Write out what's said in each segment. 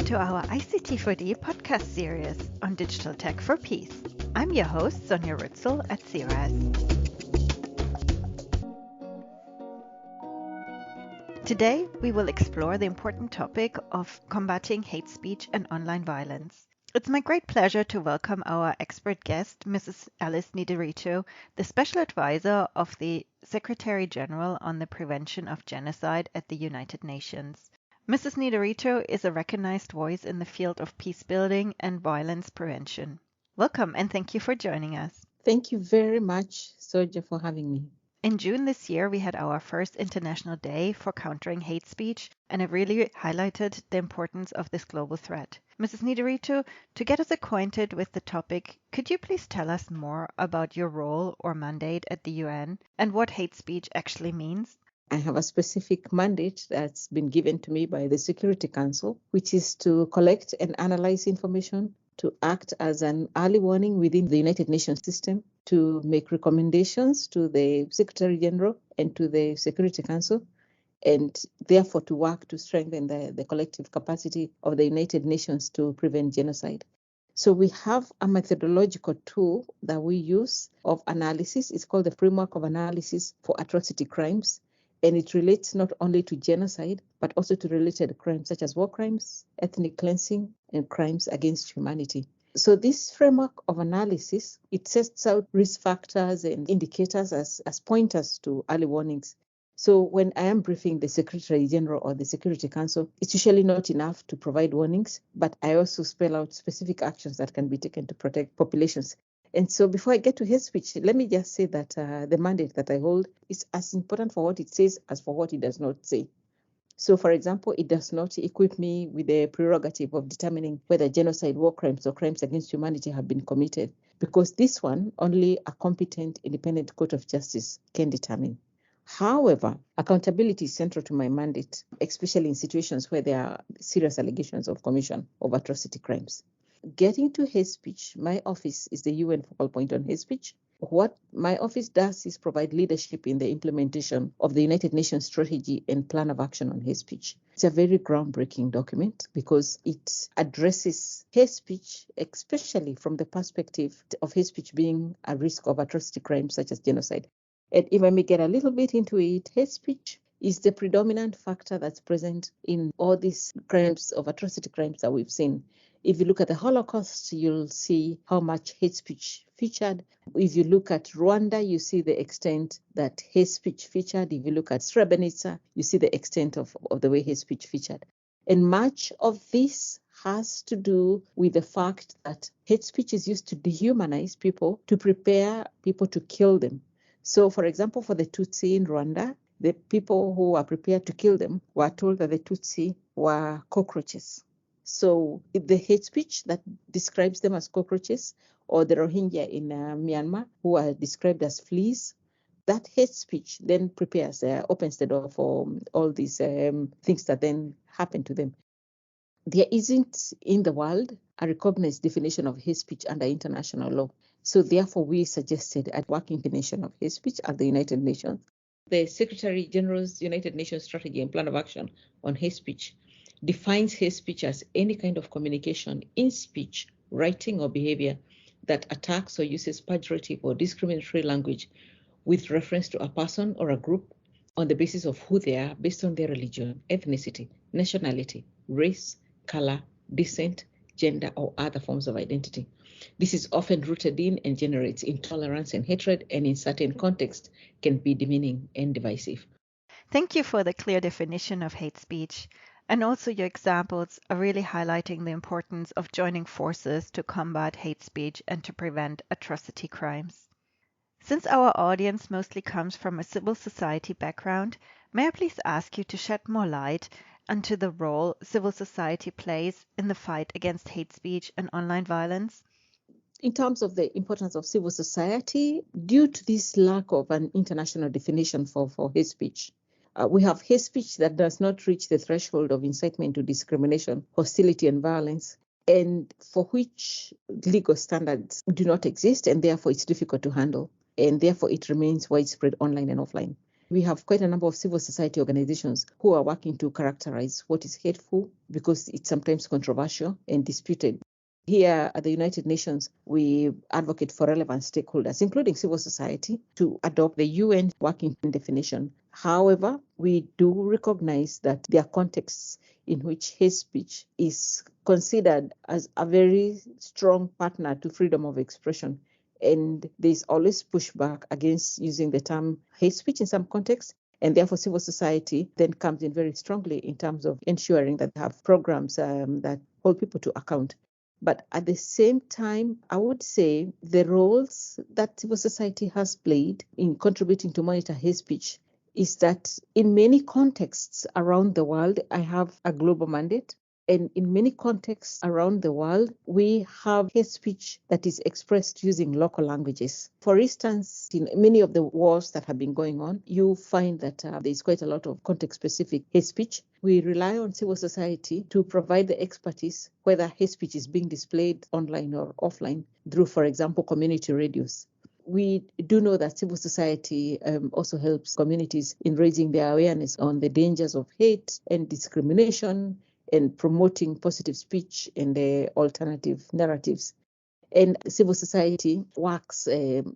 to our ICT4D podcast series on digital tech for peace. I'm your host, Sonja Rützel at CRS. Today, we will explore the important topic of combating hate speech and online violence. It's my great pleasure to welcome our expert guest, Mrs. Alice Nderitu, the Special Advisor of the Secretary General on the Prevention of Genocide at the United Nations. Mrs. Nderitu is a recognized voice in the field of peace building and violence prevention. Welcome and thank you for joining us. Thank you very much, Sonja, for having me. In June this year, we had our first International Day for Countering Hate Speech, and it really highlighted the importance of this global threat. Mrs. Nderitu, to get us acquainted with the topic, could you please tell us more about your role or mandate at the UN and what hate speech actually means? I have a specific mandate that's been given to me by the Security Council, which is to collect and analyze information, to act as an early warning within the United Nations system, to make recommendations to the Secretary General and to the Security Council, and therefore to work to strengthen the collective capacity of the United Nations to prevent genocide. So we have a methodological tool that we use of analysis. It's called the Framework of Analysis for Atrocity Crimes. And it relates not only to genocide, but also to related crimes such as war crimes, ethnic cleansing, and crimes against humanity. So this framework of analysis, it sets out risk factors and indicators as pointers to early warnings. So when I am briefing the Secretary General or the Security Council, it's usually not enough to provide warnings, but I also spell out specific actions that can be taken to protect populations. And so before I get to hate speech, let me just say that the mandate that I hold is as important for what it says as for what it does not say. So, for example, it does not equip me with the prerogative of determining whether genocide, war crimes, or crimes against humanity have been committed, because this one only a competent, independent court of justice can determine. However, accountability is central to my mandate, especially in situations where there are serious allegations of commission of atrocity crimes. Getting to hate speech, my office is the UN focal point on hate speech. What my office does is provide leadership in the implementation of the United Nations Strategy and Plan of Action on Hate Speech. It's a very groundbreaking document because it addresses hate speech, especially from the perspective of hate speech being a risk of atrocity crimes such as genocide. And if I may get a little bit into it, hate speech is the predominant factor that's present in all these crimes of atrocity crimes that we've seen. If you look at the Holocaust, you'll see how much hate speech featured. If you look at Rwanda, you see the extent that hate speech featured. If you look at Srebrenica, you see the extent of the way hate speech featured. And much of this has to do with the fact that hate speech is used to dehumanize people, to prepare people to kill them. So, for example, for the Tutsi in Rwanda, the people who were prepared to kill them were told that the Tutsi were cockroaches. So the hate speech that describes them as cockroaches, or the Rohingya in Myanmar, who are described as fleas, that hate speech then opens the door for all these things that then happen to them. There isn't in the world a recognized definition of hate speech under international law. So therefore, we suggested a working definition of hate speech at the United Nations. The Secretary General's United Nations Strategy and Plan of Action on Hate Speech defines hate speech as any kind of communication in speech, writing, or behavior that attacks or uses pejorative or discriminatory language with reference to a person or a group on the basis of who they are, based on their religion, ethnicity, nationality, race, color, descent, gender, or other forms of identity. This is often rooted in and generates intolerance and hatred, and in certain contexts can be demeaning and divisive. Thank you for the clear definition of hate speech. And also your examples are really highlighting the importance of joining forces to combat hate speech and to prevent atrocity crimes. Since our audience mostly comes from a civil society background, may I please ask you to shed more light onto the role civil society plays in the fight against hate speech and online violence? In terms of the importance of civil society, due to this lack of an international definition for hate speech, we have hate speech that does not reach the threshold of incitement to discrimination, hostility, and violence, and for which legal standards do not exist, and therefore it's difficult to handle, and therefore it remains widespread online and offline. We have quite a number of civil society organizations who are working to characterize what is hateful because it's sometimes controversial and disputed. Here at the United Nations, we advocate for relevant stakeholders, including civil society, to adopt the UN working definition. However, we do recognize that there are contexts in which hate speech is considered as a very strong partner to freedom of expression. And there's always pushback against using the term hate speech in some contexts. And therefore, civil society then comes in very strongly in terms of ensuring that they have programs that hold people to account. But at the same time, I would say the roles that civil society has played in contributing to monitor hate speech is that in many contexts around the world, I have a global mandate. And in many contexts around the world, we have hate speech that is expressed using local languages. For instance, in many of the wars that have been going on, you find that there's quite a lot of context-specific hate speech. We rely on civil society to provide the expertise whether hate speech is being displayed online or offline through, for example, community radios. We do know that civil society also helps communities in raising their awareness on the dangers of hate and discrimination and promoting positive speech and alternative narratives. And civil society works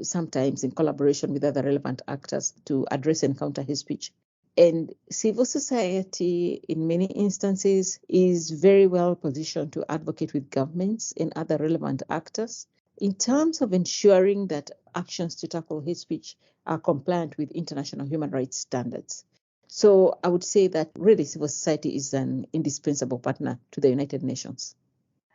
sometimes in collaboration with other relevant actors to address and counter hate speech. And civil society, in many instances, is very well positioned to advocate with governments and other relevant actors in terms of ensuring that actions to tackle hate speech are compliant with international human rights standards. So I would say that really civil society is an indispensable partner to the United Nations.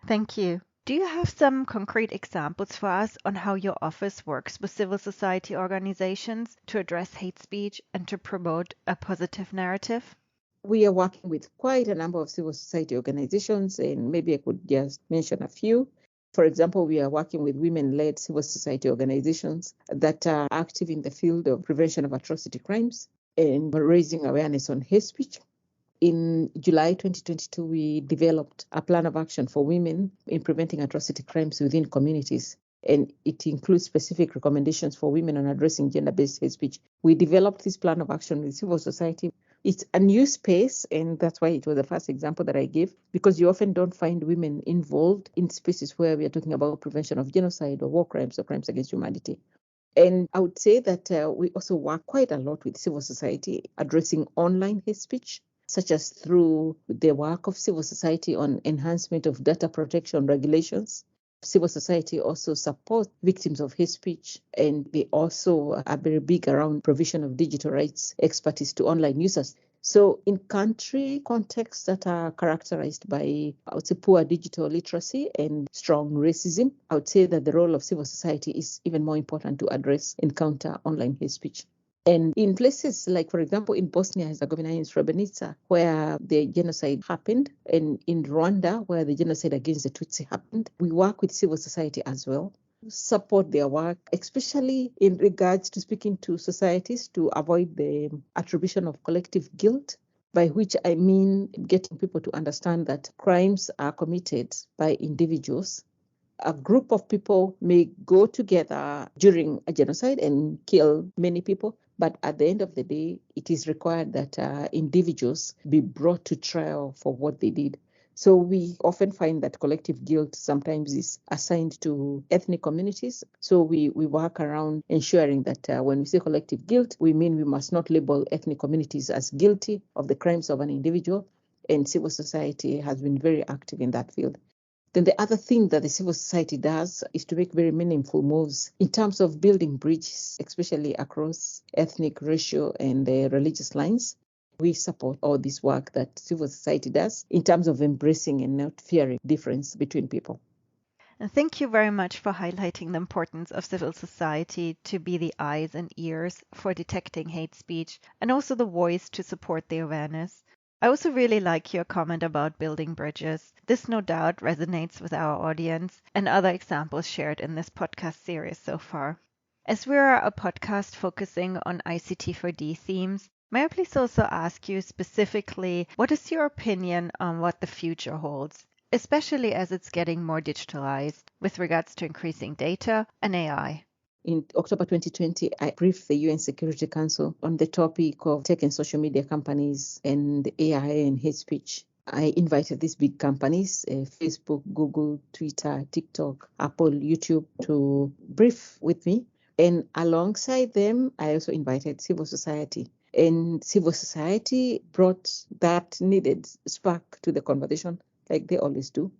Thank you. Do you have some concrete examples for us on how your office works with civil society organizations to address hate speech and to promote a positive narrative? We are working with quite a number of civil society organizations, and maybe I could just mention a few. For example, we are working with women-led civil society organizations that are active in the field of prevention of atrocity crimes and raising awareness on hate speech. In July 2022, we developed a plan of action for women in preventing atrocity crimes within communities, and it includes specific recommendations for women on addressing gender-based hate speech. We developed this plan of action with civil society. It's a new space, and that's why it was the first example that I gave, because you often don't find women involved in spaces where we are talking about prevention of genocide or war crimes or crimes against humanity. And I would say that we also work quite a lot with civil society addressing online hate speech, such as through the work of civil society on enhancement of data protection regulations. Civil society also supports victims of hate speech, and they also are very big around provision of digital rights expertise to online users. So in country contexts that are characterized by, I would say, poor digital literacy and strong racism, I would say that the role of civil society is even more important to address and counter online hate speech. And in places like, for example, in Bosnia-Herzegovina, in Srebrenica, where the genocide happened, and in Rwanda, where the genocide against the Tutsi happened, we work with civil society as well, support their work, especially in regards to speaking to societies to avoid the attribution of collective guilt, by which I mean getting people to understand that crimes are committed by individuals. A group of people may go together during a genocide and kill many people, but at the end of the day, it is required that individuals be brought to trial for what they did. So we often find that collective guilt sometimes is assigned to ethnic communities. So we work around ensuring that when we say collective guilt, we mean we must not label ethnic communities as guilty of the crimes of an individual. And civil society has been very active in that field. Then the other thing that the civil society does is to make very meaningful moves in terms of building bridges, especially across ethnic, racial, and religious lines. We support all this work that civil society does in terms of embracing and not fearing difference between people. And thank you very much for highlighting the importance of civil society to be the eyes and ears for detecting hate speech and also the voice to support the awareness. I also really like your comment about building bridges. This no doubt resonates with our audience and other examples shared in this podcast series so far. As we are a podcast focusing on ICT4D themes, may I please also ask you specifically, what is your opinion on what the future holds, especially as it's getting more digitalized with regards to increasing data and AI? In October 2020, I briefed the UN Security Council on the topic of tech and social media companies and AI and hate speech. I invited these big companies, Facebook, Google, Twitter, TikTok, Apple, YouTube, to brief with me. And alongside them, I also invited civil society. And civil society brought that needed spark to the conversation, like they always do.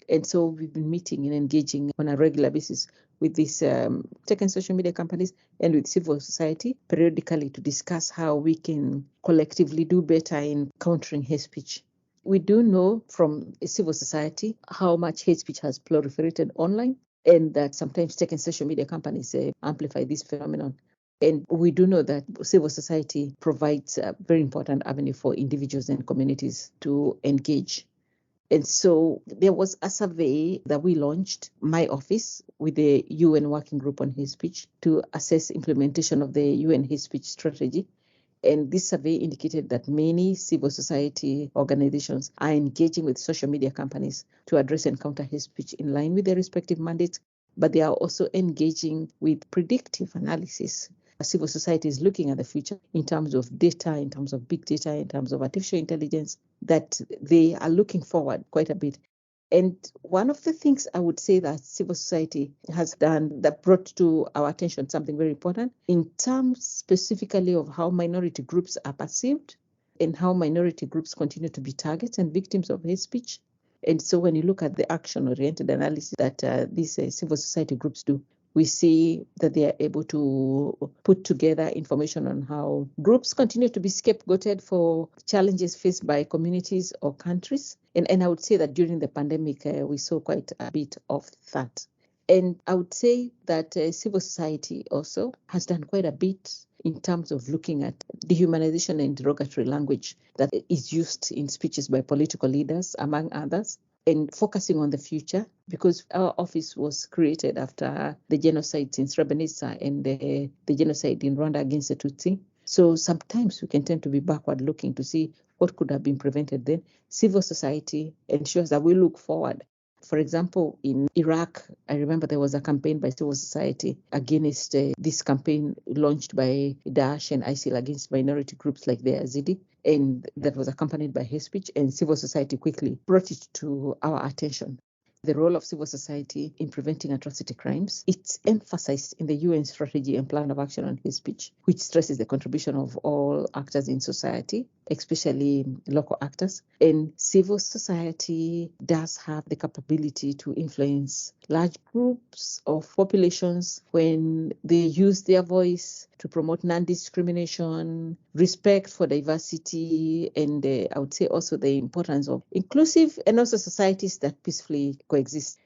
And so we've been meeting and engaging on a regular basis with these tech and social media companies and with civil society periodically to discuss how we can collectively do better in countering hate speech. We do know from civil society how much hate speech has proliferated online, and that sometimes tech and social media companies amplify this phenomenon. And we do know that civil society provides a very important avenue for individuals and communities to engage. And so there was a survey that we launched, my office, with the UN Working Group on Hate Speech to assess implementation of the UN Hate Speech strategy. And this survey indicated that many civil society organizations are engaging with social media companies to address and counter hate speech in line with their respective mandates, but they are also engaging with predictive analysis. Civil society is looking at the future in terms of data, in terms of big data, in terms of artificial intelligence, that they are looking forward quite a bit. And one of the things I would say that civil society has done that brought to our attention something very important in terms specifically of how minority groups are perceived and how minority groups continue to be targets and victims of hate speech. And so when you look at the action-oriented analysis that these civil society groups do, we see that they are able to put together information on how groups continue to be scapegoated for challenges faced by communities or countries. And I would say that during the pandemic, we saw quite a bit of that. And I would say that civil society also has done quite a bit in terms of looking at dehumanization and derogatory language that is used in speeches by political leaders, among others, and focusing on the future, because our office was created after the genocide in Srebrenica and the genocide in Rwanda against the Tutsi. So sometimes we can tend to be backward looking to see what could have been prevented then. Civil society ensures that we look forward. For example, in Iraq, I remember there was a campaign by civil society against this campaign launched by Daesh and ISIL against minority groups like the Yazidi, and that was accompanied by hate speech, and civil society quickly brought it to our attention. The role of civil society in preventing atrocity crimes, it's emphasized in the UN strategy and plan of action on hate speech, which stresses the contribution of all actors in society, especially local actors. And civil society does have the capability to influence large groups of populations when they use their voice to promote non-discrimination, respect for diversity, and I would say also the importance of inclusive and also societies that peacefully coexist.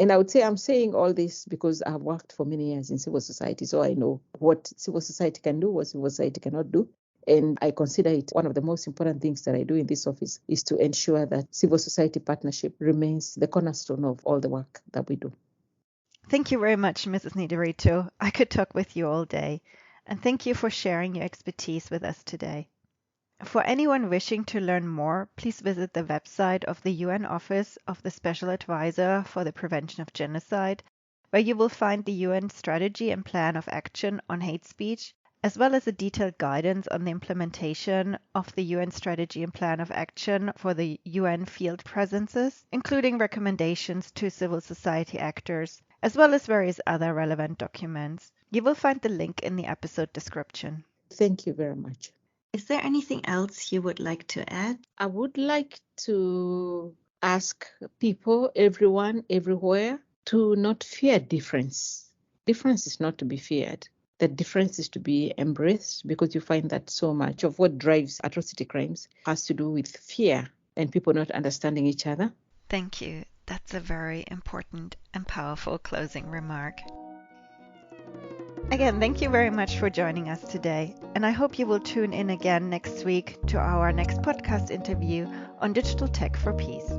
And I would say I'm saying all this because I've worked for many years in civil society, so I know what civil society can do, what civil society cannot do. And I consider it one of the most important things that I do in this office is to ensure that civil society partnership remains the cornerstone of all the work that we do. Thank you very much, Mrs. Nderitu. I could talk with you all day. And thank you for sharing your expertise with us today. For anyone wishing to learn more, please visit the website of the UN Office of the Special Advisor for the Prevention of Genocide, where you will find the UN Strategy and Plan of Action on Hate Speech, as well as a detailed guidance on the implementation of the UN Strategy and Plan of Action for the UN field presences, including recommendations to civil society actors, as well as various other relevant documents. You will find the link in the episode description. Thank you very much. Is there anything else you would like to add? I would like to ask people, everyone, everywhere, to not fear difference. Difference is not to be feared. The difference is to be embraced, because you find that so much of what drives atrocity crimes has to do with fear and people not understanding each other. Thank you. That's a very important and powerful closing remark. Again, thank you very much for joining us today, and I hope you will tune in again next week to our next podcast interview on digital tech for peace.